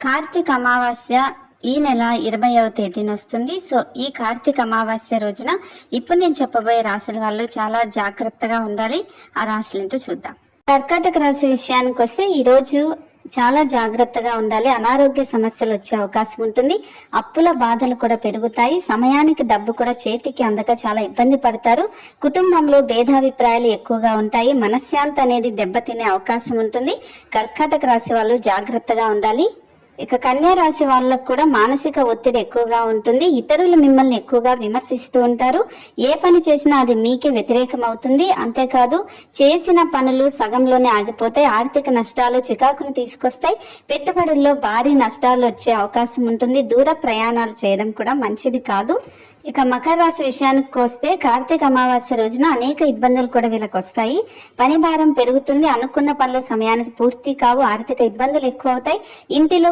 కార్తీక అమావాస్య ఈ నెల 20వ తేదీన వస్తుంది. సో ఈ కార్తీక అమావాస్య రోజున ఇప్పుడు నేను చెప్పబోయే రాశుల వాళ్ళు చాలా జాగ్రత్తగా ఉండాలి. ఆ రాశులేంటో చూద్దాం. కర్కాటక రాశి విషయానికి వస్తే ఈ రోజు చాలా జాగ్రత్తగా ఉండాలి. అనారోగ్య సమస్యలు వచ్చే అవకాశం ఉంటుంది. అప్పుల బాధలు కూడా పెరుగుతాయి. సమయానికి డబ్బు కూడా చేతికి అందక చాలా ఇబ్బంది పడతారు. కుటుంబంలో భేదాభిప్రాయాలు ఎక్కువగా ఉంటాయి. మనశ్శాంతి అనేది దెబ్బతినే అవకాశం ఉంటుంది. కర్కాటక రాశి వాళ్ళు జాగ్రత్తగా ఉండాలి. ఇక కన్యా రాశి వాళ్ళకు కూడా మానసిక ఒత్తిడి ఎక్కువగా ఉంటుంది. ఇతరులు మిమ్మల్ని ఎక్కువగా విమర్శిస్తూ ఉంటారు. ఏ పని చేసినా అది మీకే వ్యతిరేకం అవుతుంది. అంతేకాదు చేసిన పనులు సగంలోనే ఆగిపోతాయి. ఆర్థిక నష్టాలు చికాకును తీసుకొస్తాయి. పెట్టుబడుల్లో భారీ నష్టాలు వచ్చే అవకాశం ఉంటుంది. దూర ప్రయాణాలు చేయడం కూడా మంచిది కాదు. ఇక మకర రాశి విషయానికి వస్తే కార్తీక అమావాస్య రోజున అనేక ఇబ్బందులు కూడా వీళ్ళకి వస్తాయి. పని భారం పెరుగుతుంది. అనుకున్న పనులు సమయానికి పూర్తి కావు. ఆర్థిక ఇబ్బందులు ఎక్కువ అవుతాయి. ఇంటిలో